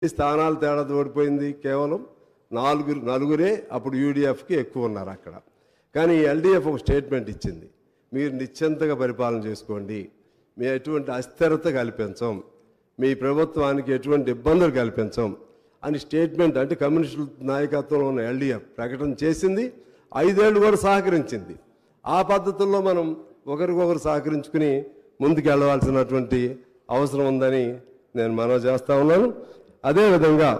స్థానాలు తేడా ఓడిపోయింది. కేవలం నలుగురే అప్పుడు యూడిఎఫ్కి ఎక్కువ ఉన్నారు అక్కడ. కానీ ఎల్డిఎఫ్ ఒక స్టేట్మెంట్ ఇచ్చింది, మీరు నిశ్చింతగా పరిపాలన చేసుకోండి, మీ ఎటువంటి అస్థిరత కల్పించం, మీ ప్రభుత్వానికి ఎటువంటి ఇబ్బందులు కల్పించం అని స్టేట్మెంట్, అంటే కమ్యూనిస్టుల నాయకత్వంలో ఉన్న ఎల్డిఎఫ్ ప్రకటన చేసింది. 5 ఏళ్ళు కూడా సహకరించింది. ఆ పద్ధతుల్లో మనం ఒకరికొకరు సహకరించుకుని ముందుకు వెళ్ళవలసినటువంటి అవసరం ఉందని నేను మనవి చేస్తూ ఉన్నాను. అదేవిధంగా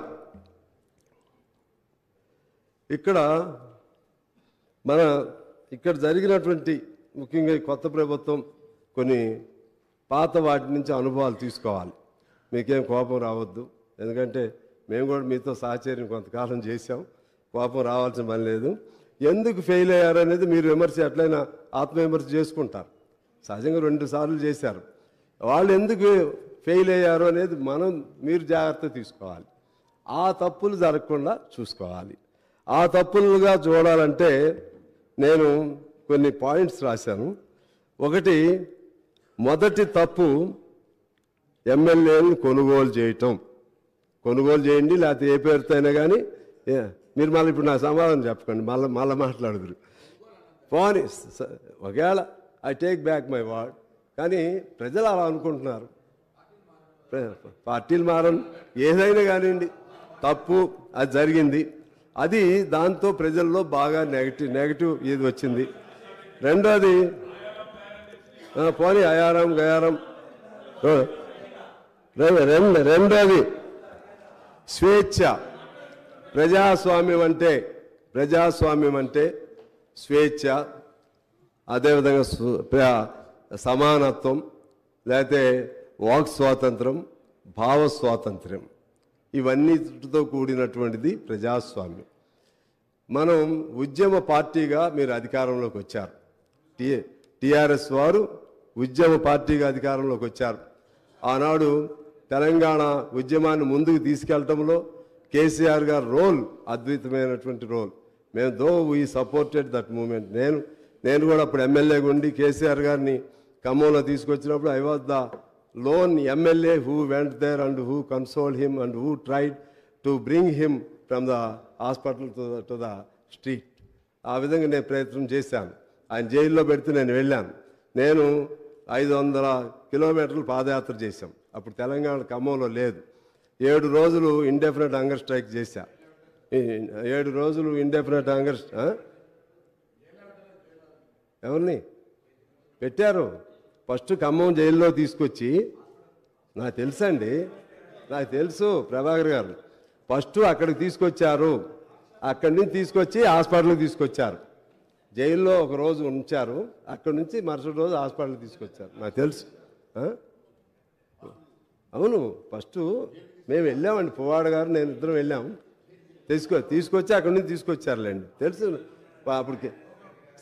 ఇక్కడ జరిగినటువంటి ముఖ్యంగా కొత్త ప్రభుత్వం కొన్ని పాత వాటి నుంచి అనుభవాలు తీసుకోవాలి. మీకేం కోపం రావద్దు, ఎందుకంటే మేము కూడా మీతో సహచర్యం కొంతకాలం చేశాం, కోపం రావాల్సిన పని లేదు. ఎందుకు ఫెయిల్ అయ్యారు అనేది మీరు విమర్శ ఎట్లయినా ఆత్మవిమర్శ చేసుకుంటారు. సహజంగా 2 సార్లు చేశారు. వాళ్ళు ఎందుకు ఫెయిల్ అయ్యారు అనేది మీరు జాగ్రత్త తీసుకోవాలి. ఆ తప్పులు జరగకుండా చూసుకోవాలి. ఆ తప్పులుగా చూడాలంటే నేను కొన్ని పాయింట్స్ రాశాను. మొదటి తప్పు ఎమ్మెల్యేలను కొనుగోలు చేయటం. కొనుగోలు చేయండి, లేకపోతే ఏ పేరుతో అయినా కానీ మీరు మళ్ళీ ఇప్పుడు నా సమాధానం చెప్పకండి, మళ్ళీ మాట్లాడుదురు. పోనీ ఒకవేళ I take back my word, కానీ ప్రజలు అలా అనుకుంటున్నారు. పార్టీలు మారని ఏదైనా కానివ్వండి, తప్పు అది జరిగింది. దాంతో ప్రజల్లో బాగా నెగటివ్ ఇది వచ్చింది. రెండోది పోనీ అయారం గయారం. రెండోది స్వేచ్ఛ. ప్రజాస్వామ్యం అంటే స్వేచ్ఛ, అదేవిధంగా సమానత్వం, లేకపోతే వాక్ స్వాతంత్రం, భావ స్వాతంత్ర్యం, ఇవన్నీతో కూడినటువంటిది ప్రజాస్వామ్యం. మనం ఉద్యమ పార్టీగా మీరు అధికారంలోకి వచ్చారు. టిఆర్ఎస్ వారు ఉద్యమ పార్టీగా అధికారంలోకి వచ్చారు. ఆనాడు తెలంగాణ ఉద్యమాన్ని ముందుకు తీసుకెళ్లడంలో కేసీఆర్ గారి రోల్ అద్భుతమైనటువంటి రోల్. మేము వీ సపోర్టెడ్ దట్ మూమెంట్. నేను కూడా అప్పుడు ఎమ్మెల్యేగా ఉండి కేసీఆర్ గారిని ఖమ్మంలో తీసుకొచ్చినప్పుడు I was the lone MLA who went there and who consoled him and who tried to bring him from the hospital to the street. ఆ విధంగా నేను ప్రయత్నం చేశాను. ఆయన జైల్లో పెడితే నేను వెళ్ళాను. నేను 500 కిలోమీటర్లు పాదయాత్ర చేశాం. అప్పుడు తెలంగాణ ఖమ్మంలో లేదు. 7 రోజులు ఇండెఫినెట్ హంగర్ స్ట్రైక్ చేశా. 7 రోజులు ఇండెఫినెట్ హంగర్ ఎవరిని పెట్టారు? ఫస్ట్ ఖమ్మం జైల్లో తీసుకొచ్చి, నాకు తెలుసు ప్రభాకర్ గారు, ఫస్ట్ అక్కడికి తీసుకొచ్చారు. అక్కడి నుంచి తీసుకొచ్చి హాస్పిటల్కి తీసుకొచ్చారు. జైల్లో ఒక రోజు ఉంచారు, అక్కడి నుంచి మరుసటి రోజు హాస్పిటల్కి తీసుకొచ్చారు. నాకు తెలుసు. అవును, ఫస్ట్ మేము వెళ్ళామండి, పువ్వాడ గారు నేను ఇద్దరం వెళ్ళాము. తీసుకొచ్చి అక్కడి నుంచి తీసుకొచ్చారులేండి, తెలుసు అప్పటికి.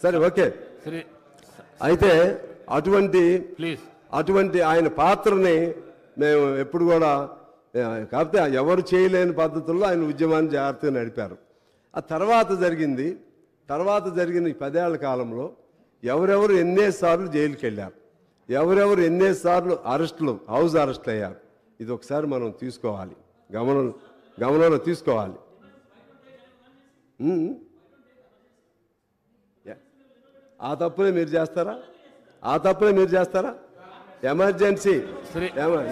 సరే, ఓకే. అయితే అటువంటి ఆయన పాత్రని మేము ఎప్పుడు కూడా, కాకపోతే ఎవరు చేయలేని పద్ధతుల్లో ఆయన ఉద్యమాన్ని జాగ్రత్తగా నడిపారు. ఆ తర్వాత జరిగిన ఈ 10 ఏళ్ల కాలంలో ఎవరెవరు ఎన్నేసార్లు జైలుకి వెళ్ళారు, ఎవరెవరు ఎన్నేసార్లు హౌస్ అరెస్టులు అయ్యారు, ఇది ఒకసారి మనం తీసుకోవాలి, గమనంలో తీసుకోవాలి. ఆ తప్పులే మీరు చేస్తారా? ఎమర్జెన్సీ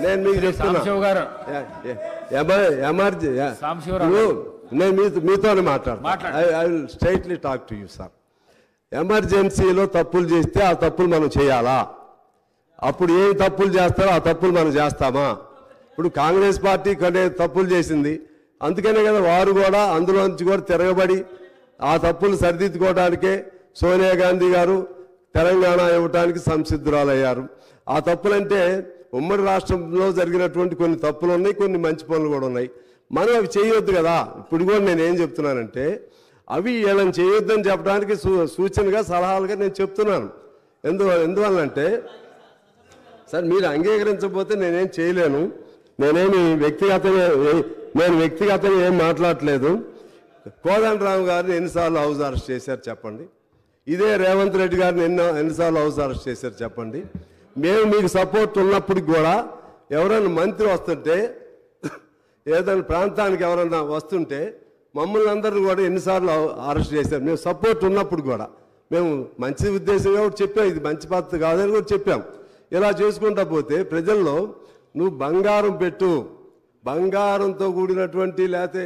నేను మీకు చెప్తున్నా, నేను మీతోనే మాట్లాడతాను. I will straightly talk to you sir. ఎమర్జెన్సీలో తప్పులు చేస్తే ఆ తప్పులు మనం చేయాలా? అప్పుడు ఏం తప్పులు చేస్తారో ఆ తప్పులు మనం చేస్తామా? ఇప్పుడు కాంగ్రెస్ పార్టీ కొన్ని తప్పులు చేసింది, అందుకనే కదా వారు కూడా అందులోంచి కూడా తిరగబడి ఆ తప్పులు సరిదిద్దుకోవడానికే సోనియా గాంధీ గారు తెలంగాణ ఇవ్వడానికి సంసిద్ధురాలయ్యారు. ఆ తప్పులంటే ఉమ్మడి రాష్ట్రంలో జరిగినటువంటి కొన్ని తప్పులు ఉన్నాయి, కొన్ని మంచి పనులు కూడా ఉన్నాయి. మనం అవి చేయొద్దు కదా. ఇప్పుడు కూడా నేనేం చెప్తున్నానంటే, అవి వీళ్ళని చేయొద్దని చెప్పడానికి సూచనగా సలహాలుగా నేను చెప్తున్నాను. ఎందువల్లంటే సార్, మీరు అంగీకరించకపోతే నేనేం చేయలేను. నేను వ్యక్తిగతంగా ఏం మాట్లాడట్లేదు. కోదండరామ్ గారిని ఎన్నిసార్లు హౌస్ అరెస్ట్ చేశారు చెప్పండి? ఇదే రేవంత్ రెడ్డి గారిని ఎన్నిసార్లు హౌస్ అరెస్ట్ చేశారు చెప్పండి? మేము మీకు సపోర్ట్ ఉన్నప్పటికి కూడా ఎవరైనా మంత్రి వస్తుంటే ఏదైనా ప్రాంతానికి ఎవరన్నా వస్తుంటే మమ్మల్ని అందరినీ కూడా ఎన్నిసార్లు అరెస్ట్ చేశారు. మేము సపోర్ట్ ఉన్నప్పుడు కూడా మేము మంచి ఉద్దేశంగా కూడా చెప్పాం, ఇది మంచి పద్ధతి కాదని కూడా చెప్పాం. ఇలా చేసుకుంటా పోతే ప్రజల్లో నువ్వు బంగారం పెట్టు, బంగారంతో కూడినటువంటి లేకపోతే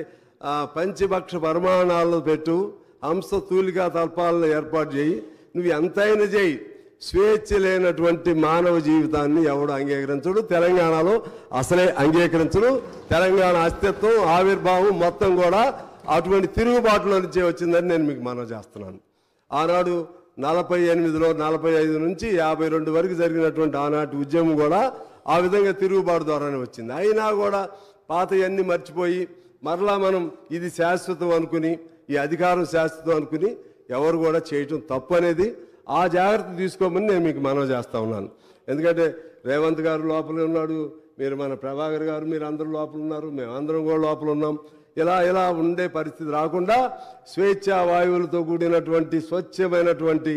పంచభక్ష పరిమాణాలు పెట్టు, హంస తూలికా తల్పాలను ఏర్పాటు చేయి, నువ్వు ఎంతైనా చేయి, స్వేచ్ఛ లేనటువంటి మానవ జీవితాన్ని ఎవడు అంగీకరించడు. తెలంగాణలో అసలే అంగీకరించడు. తెలంగాణ అస్తిత్వం ఆవిర్భావం మొత్తం కూడా అటువంటి తిరుగుబాటులో నుంచే వచ్చిందని నేను మీకు మనవి చేస్తున్నాను. ఆనాడు 48లో 45 నుంచి 52 వరకు జరిగినటువంటి ఆనాటి ఉద్యమం కూడా ఆ విధంగా తిరుగుబాటు ద్వారానే వచ్చింది. అయినా కూడా పాతయన్నీ మర్చిపోయి మరలా మనం ఇది శాశ్వతం అనుకుని, ఈ అధికారం శాశ్వతం అనుకుని ఎవరు కూడా చేయటం తప్పు అనేది ఆ జాగ్రత్త తీసుకోమని నేను మీకు మనవి చేస్తూ ఉన్నాను. ఎందుకంటే రేవంత్ గారు లోపల ఉన్నాడు, మీరు మన ప్రభాకర్ గారు మీరు అందరూ లోపల ఉన్నారు, మేమందరం కూడా లోపల ఉన్నాం. ఇలా ఉండే పరిస్థితి రాకుండా స్వేచ్ఛా వాయువులతో కూడినటువంటి స్వచ్ఛమైనటువంటి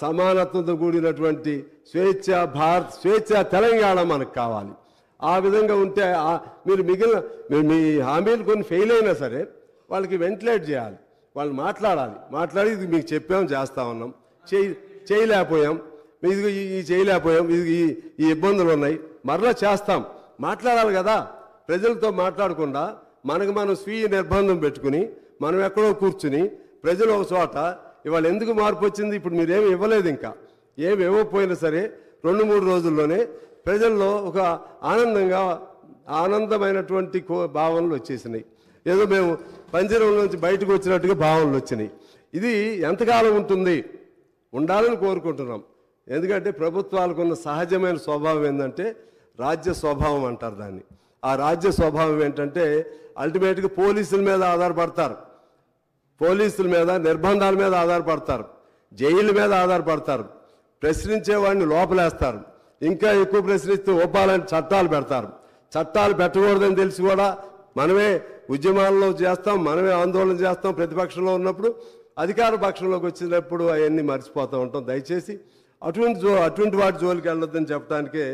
సమానత్వంతో కూడినటువంటి స్వేచ్ఛా తెలంగాణ మనకు కావాలి. ఆ విధంగా ఉంటే మీరు మీ హామీలు కొన్ని ఫెయిల్ అయినా సరే వాళ్ళకి వెంటిలేట్ చేయాలి, వాళ్ళు మాట్లాడి ఇది మీకు చెప్పాం, చేస్తా ఉన్నాం, చేయలేకపోయాం, ఇది చేయలేకపోయాం, ఈ ఇబ్బందులు ఉన్నాయి, మరలా చేస్తాం, మాట్లాడాలి కదా. ప్రజలతో మాట్లాడకుండా మనం స్వీయ నిర్బంధం పెట్టుకుని మనం ఎక్కడో కూర్చుని ప్రజలు ఒక చోట ఇవాళ ఎందుకు మార్పు వచ్చింది? ఇప్పుడు మీరేమి ఇవ్వలేదు, ఇంకా ఏమి ఇవ్వకపోయినా సరే 2-3 రోజుల్లోనే ప్రజల్లో ఒక ఆనందమైనటువంటి భావనలు వచ్చేసినాయి. ఏదో మేము పంజరం నుంచి బయటకు వచ్చినట్టుగా భావనలు వచ్చినాయి. ఇది ఎంతకాలం ఉంటుంది? ఉండాలని కోరుకుంటున్నాం. ఎందుకంటే ప్రభుత్వాలకు ఉన్న సహజమైన స్వభావం ఏంటంటే రాజ్య స్వభావం అంటారు దాన్ని. ఆ రాజ్య స్వభావం ఏంటంటే అల్టిమేట్గా పోలీసుల మీద ఆధారపడతారు, పోలీసుల మీద నిర్బంధాల మీద ఆధారపడతారు, జైళ్ళ మీద ఆధారపడతారు, ప్రశ్నించేవాడిని లోపలేస్తారు, ఇంకా ఎక్కువ ప్రశ్నిస్తే ఒప్పాలని చట్టాలు పెడతారు. చట్టాలు పెట్టకూడదని తెలిసి కూడా మనమే ఉద్యమాల్లో చేస్తాం, మనమే ఆందోళన చేస్తాం. ప్రతిపక్షంలో ఉన్నప్పుడు అధికార పక్షంలోకి వచ్చినప్పుడు అవన్నీ మర్చిపోతూ ఉంటాం. దయచేసి అటువంటి వాటి జోలికి వెళ్ళొద్దని చెప్పడానికే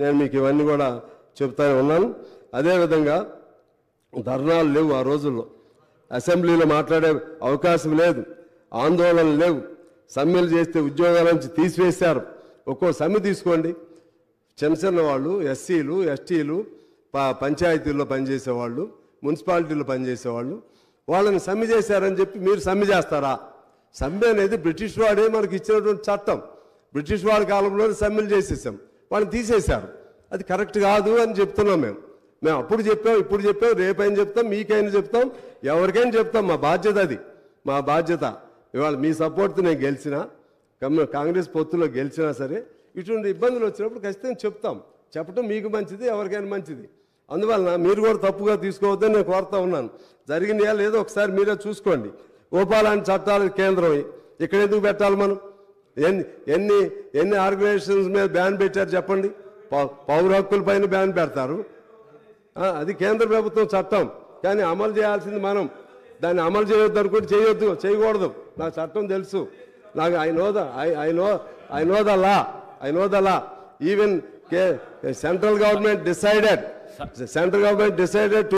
నేను మీకు ఇవన్నీ కూడా చెప్తానే ఉన్నాను. అదేవిధంగా ధర్నాలు లేవు, ఆ రోజుల్లో అసెంబ్లీలో మాట్లాడే అవకాశం లేదు, ఆందోళనలు లేవు, సమ్మెలు చేస్తే ఉద్యోగాల నుంచి తీసివేశారు. ఒక్కో సమ్మె తీసుకోండి, చిన్న వాళ్ళు, ఎస్సీలు, ఎస్టీలు, పంచాయతీల్లో పనిచేసేవాళ్ళు, మున్సిపాలిటీలో పనిచేసేవాళ్ళు, వాళ్ళని సమ్మె చేశారని చెప్పి మీరు సమ్మె చేస్తారా? సమ్మె అనేది బ్రిటిష్ వాడే మనకి ఇచ్చినటువంటి చట్టం. బ్రిటిష్ వాడి కాలంలోనే సమ్మెలు చేసేసాం, వాళ్ళని తీసేశారు. అది కరెక్ట్ కాదు అని చెప్తున్నాం. మేము అప్పుడు చెప్పాం, ఇప్పుడు చెప్పాం, రేపైనా చెప్తాం, మీకైనా చెప్తాం, ఎవరికైనా చెప్తాం. మా బాధ్యత అది, మా బాధ్యత. ఇవాళ మీ సపోర్ట్తో నేను గెలిచినా, కాంగ్రెస్ పొత్తులో గెలిచినా సరే ఇటువంటి ఇబ్బందులు వచ్చినప్పుడు ఖచ్చితంగా చెప్తాం. చెప్పడం మీకు మంచిది, ఎవరికైనా మంచిది. అందువలన మీరు కూడా తప్పుగా తీసుకోవద్దని నేను కోరుతా ఉన్నాను. జరిగింది లేదో ఒకసారి మీరే చూసుకోండి. ఓపాలాంటి చట్టాలు కేంద్రం ఇక్కడ ఎందుకు పెట్టాలి? మనం ఎన్ని ఆర్గనైజేషన్స్ మీద బ్యాన్ పెట్టారు చెప్పండి? పౌర హక్కుల పైన బ్యాన్ పెడతారు, అది కేంద్ర ప్రభుత్వం చట్టం. కానీ అమలు చేయాల్సింది మనం. దాన్ని అమలు చేయొద్దు అనుకుంటే చేయకూడదు. నాకు చట్టం తెలుసు, నాకు I know the law. Even central government decided